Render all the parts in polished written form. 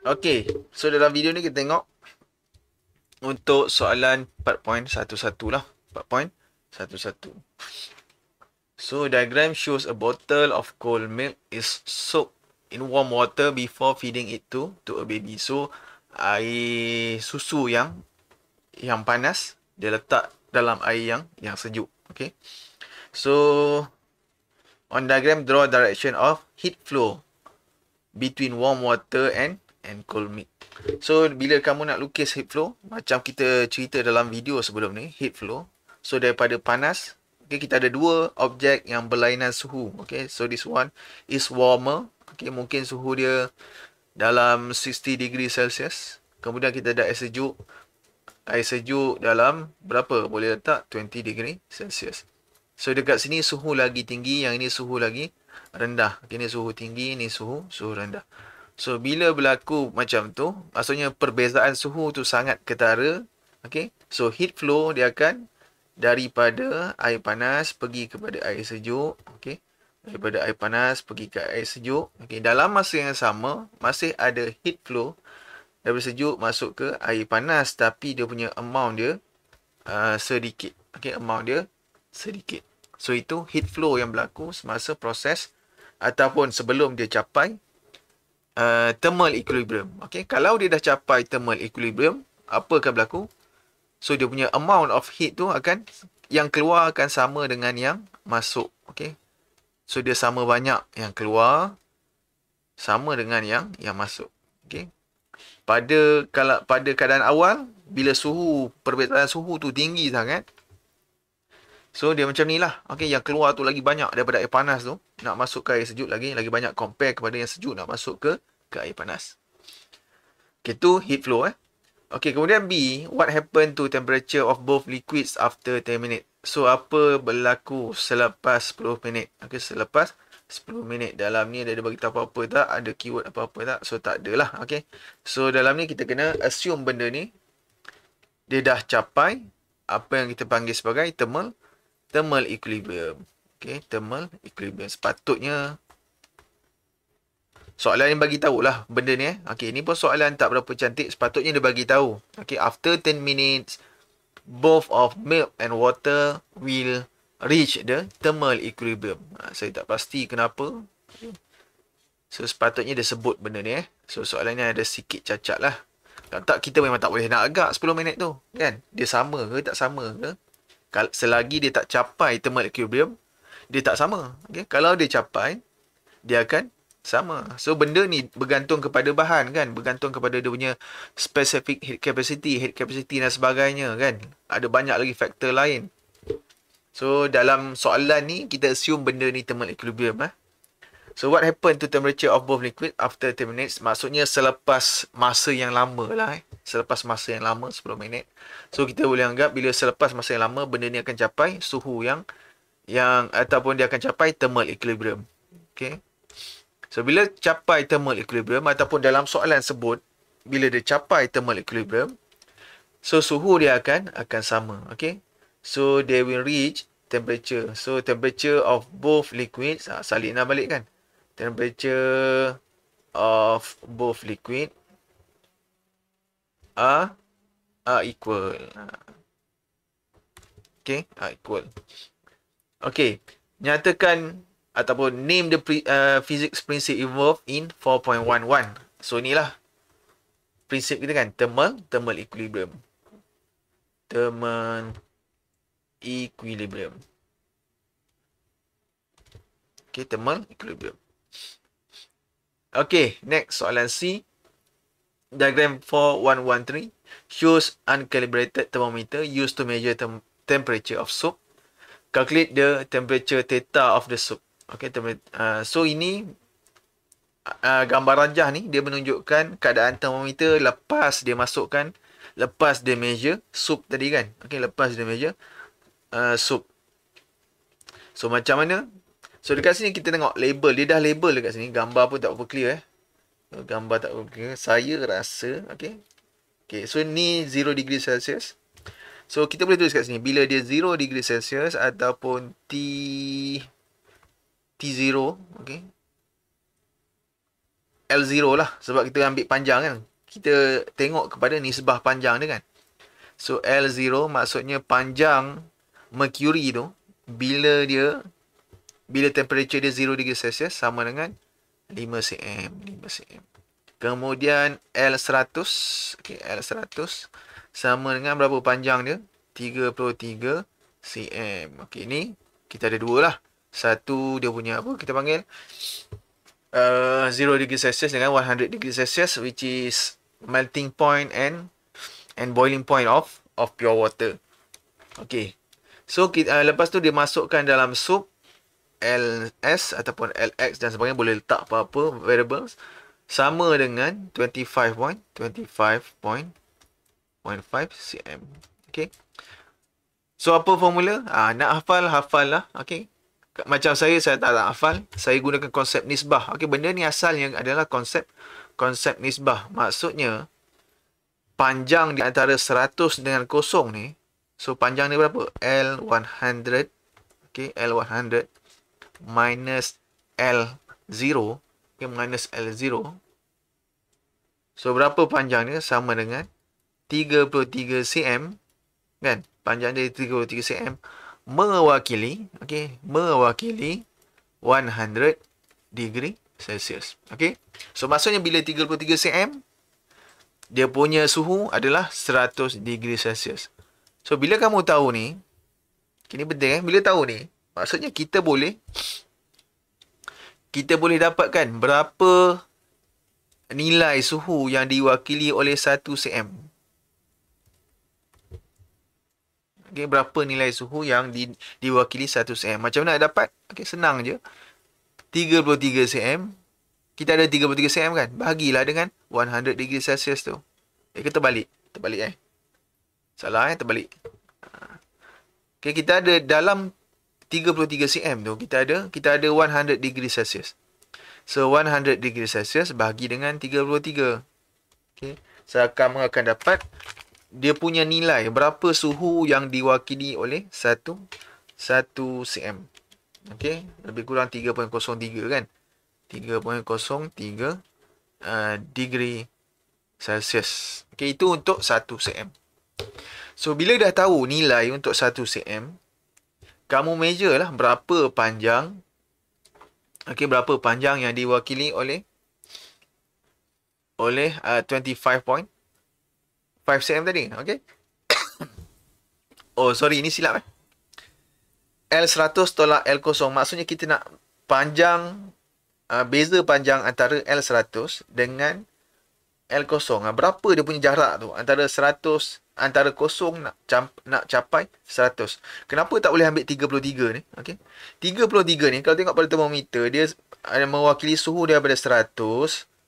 Okey, so dalam video ni kita tengok untuk soalan 4.11 lah. 4.11. So diagram shows a bottle of cold milk is soaked in warm water before feeding it to a baby. So air susu yang panas dia letak dalam air yang sejuk. Okay. So on diagram draw direction of heat flow between warm water and cold milk. So bila kamu nak lukis heat flow, macam kita cerita dalam video sebelum ni, heat flow. So daripada panas, okay, kita ada dua objek yang berlainan suhu. Okay, so this one is warmer. Okay, mungkin suhu dia dalam 60 degree Celsius. Kemudian kita ada air sejuk. Air sejuk dalam berapa? Boleh letak 20 degree Celsius. So dekat sini suhu lagi tinggi, yang ini suhu lagi rendah. Okay, ini suhu tinggi, ini suhu rendah. So bila berlaku macam tu, maksudnya perbezaan suhu tu sangat ketara. Okay, so heat flow dia akan daripada air panas pergi kepada air sejuk. Okay, daripada air panas pergi ke air sejuk. Okay, dalam masa yang sama masih ada heat flow daripada sejuk masuk ke air panas, tapi dia punya amount dia sedikit. Okay, amount dia sedikit. So itu heat flow yang berlaku semasa proses ataupun sebelum dia capai thermal equilibrium. Okay, kalau dia dah capai thermal equilibrium, apa akan berlaku? So dia punya amount of heat tu akan, yang keluar akan sama dengan yang masuk. Okay, so dia sama banyak yang keluar sama dengan yang masuk. Okay, pada keadaan awal, bila perbezaan suhu tu tinggi sangat, so dia macam ni lah. Okay, yang keluar tu lagi banyak daripada air panas tu, nak masuk ke air sejuk lagi banyak compare kepada yang sejuk nak masuk ke air panas. Okay, tu heat flow Okay, kemudian B, what happened to temperature of both liquids after 10 minutes? So apa berlaku selepas 10 minit? Okay, selepas 10 minit. Dalam ni ada bagi tahu apa-apa tak? Ada keyword apa-apa tak? So tak adalah. Okay, so dalam ni kita kena assume benda ni dia dah capai apa yang kita panggil sebagai thermal equilibrium. Okay, thermal equilibrium. Sepatutnya soalan yang bagi tahulah benda ni Okey, ni pun soalan tak berapa cantik, sepatutnya dia bagi tahu. Okey, after 10 minutes both of milk and water will reach the thermal equilibrium. Saya tak pasti kenapa. So sepatutnya dia sebut benda ni So soalan ni ada sikit cacat lah. Kalau tak, kita memang tak boleh nak agak 10 minit tu, kan? Dia sama ke tak sama ke? Selagi dia tak capai thermal equilibrium, dia tak sama. Okay? Kalau dia capai, dia akan sama. So benda ni bergantung kepada bahan, kan? Bergantung kepada dia punya specific heat capacity dan sebagainya, kan? Ada banyak lagi faktor lain. So dalam soalan ni kita assume benda ni thermal equilibrium So what happened to temperature of both liquid after 10 minutes? Maksudnya selepas masa yang lama lah Selepas masa yang lama 10 minit. So kita boleh anggap bila selepas masa yang lama, benda ni akan capai suhu yang ataupun dia akan capai thermal equilibrium. Okay, so bila capai thermal equilibrium, ataupun dalam soalan sebut bila dia capai thermal equilibrium, so suhu dia akan sama. Okay, so they will reach temperature. So temperature of both liquids, salin balik kan. Temperature of both liquid are equal. Okay, are equal. Okay, nyatakan ataupun name the physics principle involved in 4.11. So inilah prinsip kita, kan? Thermal equilibrium. Thermal equilibrium. Okay, thermal equilibrium. Okay, next soalan C. Diagram 4113 shows uncalibrated thermometer used to measure temperature of soup. Calculate the temperature theta of the soup. Okay, so ini gambar rajah ni dia menunjukkan keadaan termometer lepas dia masukkan, lepas dia measure soup tadi, kan? Okay, lepas dia measure soup. So macam mana? So dekat sini kita tengok label. Dia dah label dekat sini. Gambar pun tak berapa clear Gambar tak berapa clear. Saya rasa okay. Okay, so ni 0 degree Celsius. So kita boleh tulis kat sini bila dia 0 degree Celsius ataupun T0, okay, L0 lah. Sebab kita ambil panjang kan. Kita tengok kepada nisbah panjang dia kan. So, L0 maksudnya panjang mercury tu, bila temperature dia 0 degree Celsius sama dengan 5 cm. Kemudian L100. Okay, L100 sama dengan berapa panjang dia? 33 cm. Okay, ni kita ada dua lah. Satu dia punya apa kita panggil 0 degree Celsius dengan 100 degree Celsius, which is melting point and boiling point of pure water. Okay. So lepas tu dia masukkan dalam sup LS ataupun LX dan sebagainya, boleh letak apa-apa variables, sama dengan 25.5 cm. Okay. So apa formula? Nak hafal lah. Okay. Macam saya tak hafal. Saya gunakan konsep nisbah. Okay, benda ni asalnya adalah konsep nisbah. Maksudnya panjang di antara 100 dengan kosong ni. So panjang ni berapa? L100. Okay, L100 minus L0. Okay, minus L0. So berapa panjang dia? Sama dengan 33 cm. Kan? Panjang dia 33 cm. Mewakili 100 degree Celsius. Okay. So maksudnya bila 33 cm, dia punya suhu adalah 100 degree Celsius. So bila kamu tahu ni, ini penting bila tahu ni, maksudnya kita boleh dapatkan berapa nilai suhu yang diwakili oleh 1 cm. Okay, berapa nilai suhu yang diwakili 1 cm. Macam mana nak dapat? Okay, senang je. 33 cm. Kita ada 33 cm kan? Bahagilah dengan 100 degree Celsius tu. Kita terbalik. Salah terbalik. Okay, kita ada dalam 33 cm tu, kita ada 100 degree Celsius. So 100 degree Celsius bahagi dengan 33. Okay. So kamu akan dapat dia punya nilai berapa suhu yang diwakili oleh 1 cm. Okay. Lebih kurang 3.03 kan. 3.03 degree Celsius. Okay, itu untuk 1 cm. So bila dah tahu nilai untuk 1 cm, kamu measure lah berapa panjang. Okay, berapa panjang yang diwakili oleh 25.5 cm tadi. Okay. Oh, sorry, ini silap L100 tolak L0. Maksudnya kita nak panjang, beza panjang antara L100 dengan L0. Berapa dia punya jarak tu antara 100, antara kosong nak capai 100. Kenapa tak boleh ambil 33 ni? Okay. 33 ni kalau tengok pada termometer, dia mewakili suhu daripada 100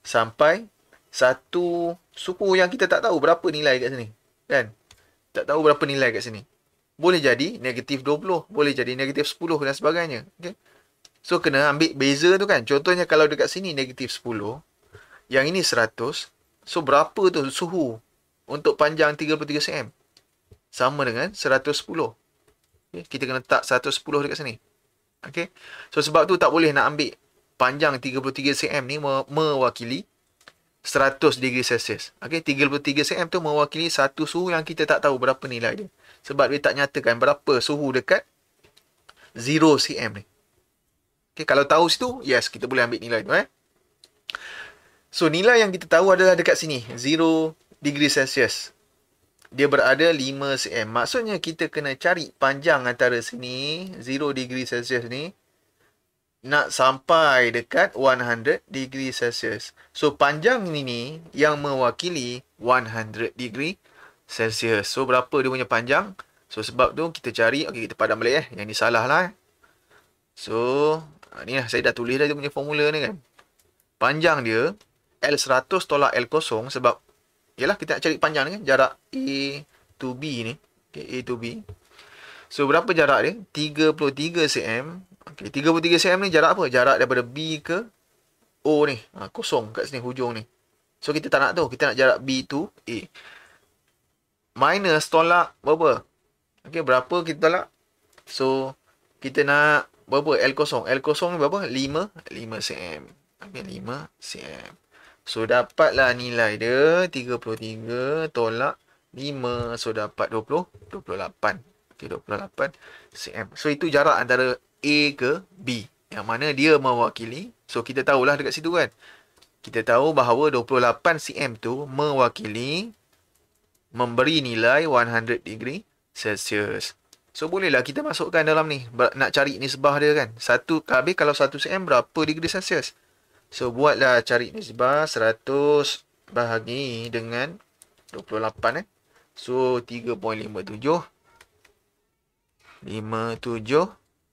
sampai satu suhu yang kita tak tahu berapa nilai kat sini. Kan? Tak tahu berapa nilai kat sini. Boleh jadi negatif 20, boleh jadi negatif 10 dan sebagainya. Okay. So kena ambil beza tu kan. Contohnya kalau dekat sini negatif 10, yang ini 100. So berapa tu suhu untuk panjang 33 cm? Sama dengan 110. Okay. Kita kena letak 110 dekat sini. Okay. So sebab tu tak boleh nak ambil panjang 33 cm ni mewakili 100 degree Celsius. Okay, 33 cm tu mewakili satu suhu yang kita tak tahu berapa nilai dia. Sebab dia tak nyatakan berapa suhu dekat 0 cm ni. Okay, kalau tahu situ, yes, kita boleh ambil nilai tu. So, nilai yang kita tahu adalah dekat sini. 0 degree Celsius. Dia berada 5 cm. Maksudnya kita kena cari panjang antara sini, 0 degree Celsius ni, nak sampai dekat 100 degree Celsius. So, panjang ini yang mewakili 100 degree Celsius. So, berapa dia punya panjang? So, sebab tu kita cari. Okay, kita padam balik Yang ni salah lah So, ni lah. Saya dah tulis dah dia punya formula ni kan. Panjang dia L100 tolak L0. Sebab, yalah kita nak cari panjang ni kan. Jarak A to B ni. Okay, A to B. So, berapa jarak dia? 33 cm. Okay, 33 cm ni jarak apa? Jarak daripada B ke O ni. Kosong kat sini hujung ni. So, kita tak nak tu. Kita nak jarak B to A. Minus tolak berapa? Okay, berapa kita tolak? So, kita nak berapa? L0. L0 ni berapa? 5 cm. Okay, 5 cm. So, dapatlah nilai dia 33 tolak 5. So, dapat 28. Okay, 28 cm. So, itu jarak antara A ke B. Yang mana dia mewakili. So, kita tahulah dekat situ kan. Kita tahu bahawa 28 cm tu mewakili memberi nilai 100 degree Celsius. So, bolehlah kita masukkan dalam ni. Nak cari nisbah dia kan. Habis kalau 1 cm berapa degree Celsius? So, buatlah cari nisbah 100 bahagi dengan 28 So, 3.57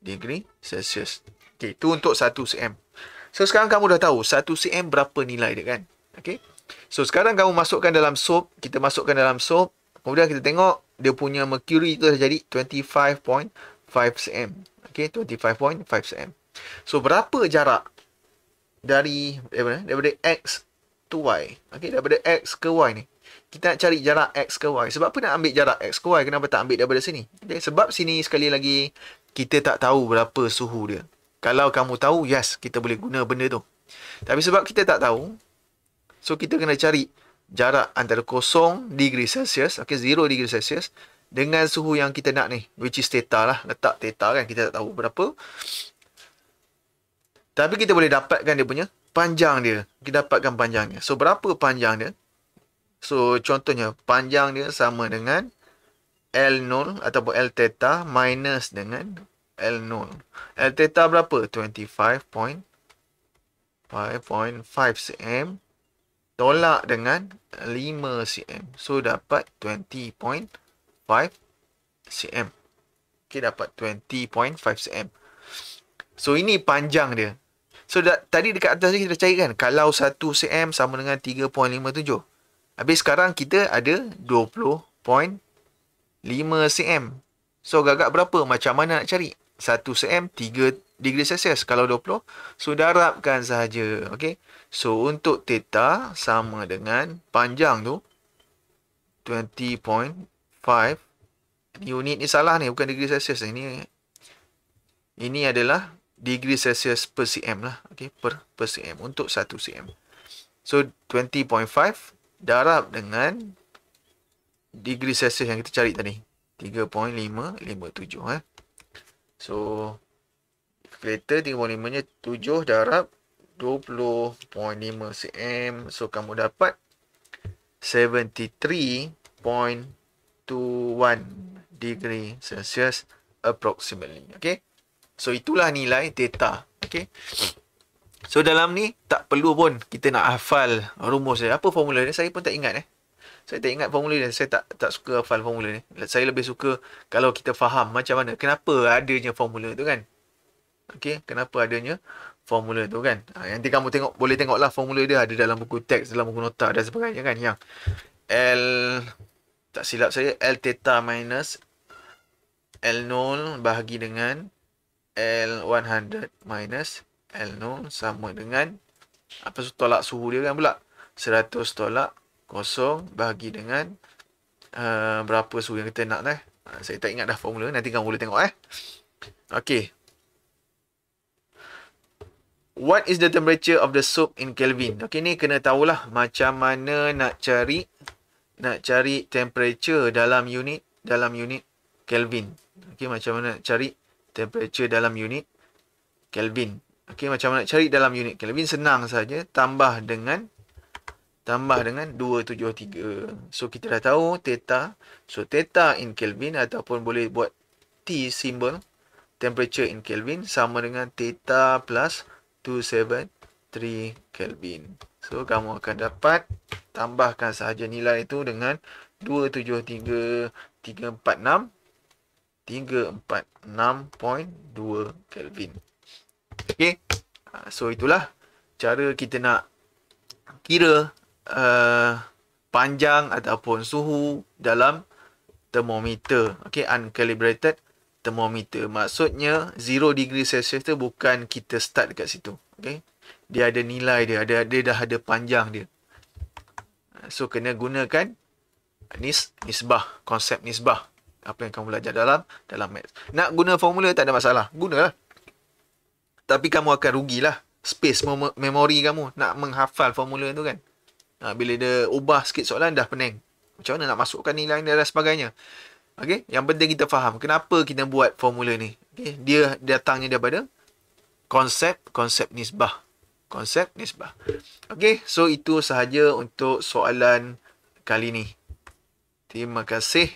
degree Celsius. Okay, itu untuk 1 cm. So, sekarang kamu dah tahu 1 cm berapa nilai dia kan. Okay. So, sekarang kamu masukkan dalam soap. Kita masukkan dalam soap. Kemudian kita tengok dia punya mercury tu dah jadi 25.5 cm. Okay, 25.5 cm. So, berapa jarak daripada X to Y. Okay, daripada X ke Y ni. Kita nak cari jarak X ke Y. Sebab apa nak ambil jarak X ke Y? Kenapa tak ambil daripada sini? Okay, sebab sini sekali lagi, kita tak tahu berapa suhu dia. Kalau kamu tahu, yes, kita boleh guna benda tu. Tapi sebab kita tak tahu, so kita kena cari jarak antara 0 degree Celsius, okay, 0 degree Celsius, dengan suhu yang kita nak ni, which is theta lah. Letak theta kan, kita tak tahu berapa. Tapi kita boleh dapatkan dia punya panjang dia. Kita dapatkan panjangnya. So, berapa panjang dia? So, contohnya, panjang dia sama dengan L0 ataupun L theta minus dengan L0. L theta berapa? 25.5 cm tolak dengan 5 cm. So, dapat 20.5 cm. Okay, dapat 20.5 cm. So, ini panjang dia. So, tadi dekat atas ni kita cari kan. Kalau 1 cm sama dengan 3.57. Habis sekarang kita ada 20.5 cm. So, agak berapa? Macam mana nak cari? 1 cm 3 degree Celsius. Kalau 20. So, darabkan sahaja. Okay. So, untuk theta sama dengan panjang tu 20.5. Unit ni salah ni. Bukan degree Celsius. Ini adalah degree Celsius per cm lah. Okay, per cm untuk 1 cm. So, 20.5 darab dengan degree Celsius yang kita cari tadi. 3.557. So, kalkulator 3.5-nya 7 darab 20.5 cm. So, kamu dapat 73.21 degree Celsius approximately. Okay. So, itulah nilai theta. Okay. So, dalam ni tak perlu pun kita nak hafal rumus dia. Apa formula dia? Saya pun tak ingat. Saya tak ingat formula dia. Saya tak suka hafal formula ni. Saya lebih suka kalau kita faham macam mana. Kenapa adanya formula tu kan? Okay. Kenapa adanya formula tu kan? Nanti kamu boleh tengoklah formula dia ada dalam buku teks, dalam buku nota dan sebagainya kan. Yang tak silap saya, L theta minus L0 bahagi dengan L100 minus L0 sama dengan apa tolak suhu dia kan pula 100 tolak 0 bahagi dengan berapa suhu yang kita nak saya tak ingat dah formula. Nanti kamu boleh tengok Okay. What is the temperature of the soap in Kelvin? Okay, ni kena tahulah macam mana nak cari temperature dalam unit Kelvin. Okay, macam mana nak cari temperature dalam unit Kelvin. Okey, macam mana nak cari dalam unit Kelvin? Senang saja, tambah dengan 273. So, kita dah tahu theta. So, theta in Kelvin ataupun boleh buat T symbol, temperature in Kelvin sama dengan theta plus 273 Kelvin. So, kamu akan dapat tambahkan sahaja nilai itu dengan 273,346 346.2 Kelvin. Okey. So, itulah cara kita nak kira panjang ataupun suhu dalam termometer. Okey, uncalibrated thermometer. Maksudnya 0 degree Celsius tu bukan kita start dekat situ. Okey. Dia ada nilai dia, dia dah ada panjang dia. So, kena gunakan nisbah, konsep nisbah. Apa yang kamu belajar dalam maths. Nak guna formula tak ada masalah. Gunalah. Tapi kamu akan rugilah. space memori kamu nak menghafal formula tu kan. Bila dia ubah sikit soalan dah pening. Macam mana nak masukkan nilai dan sebagainya. Okey, yang penting kita faham kenapa kita buat formula ni. Okey, dia datangnya daripada konsep nisbah. Konsep nisbah. Okey, so itu sahaja untuk soalan kali ni. Terima kasih.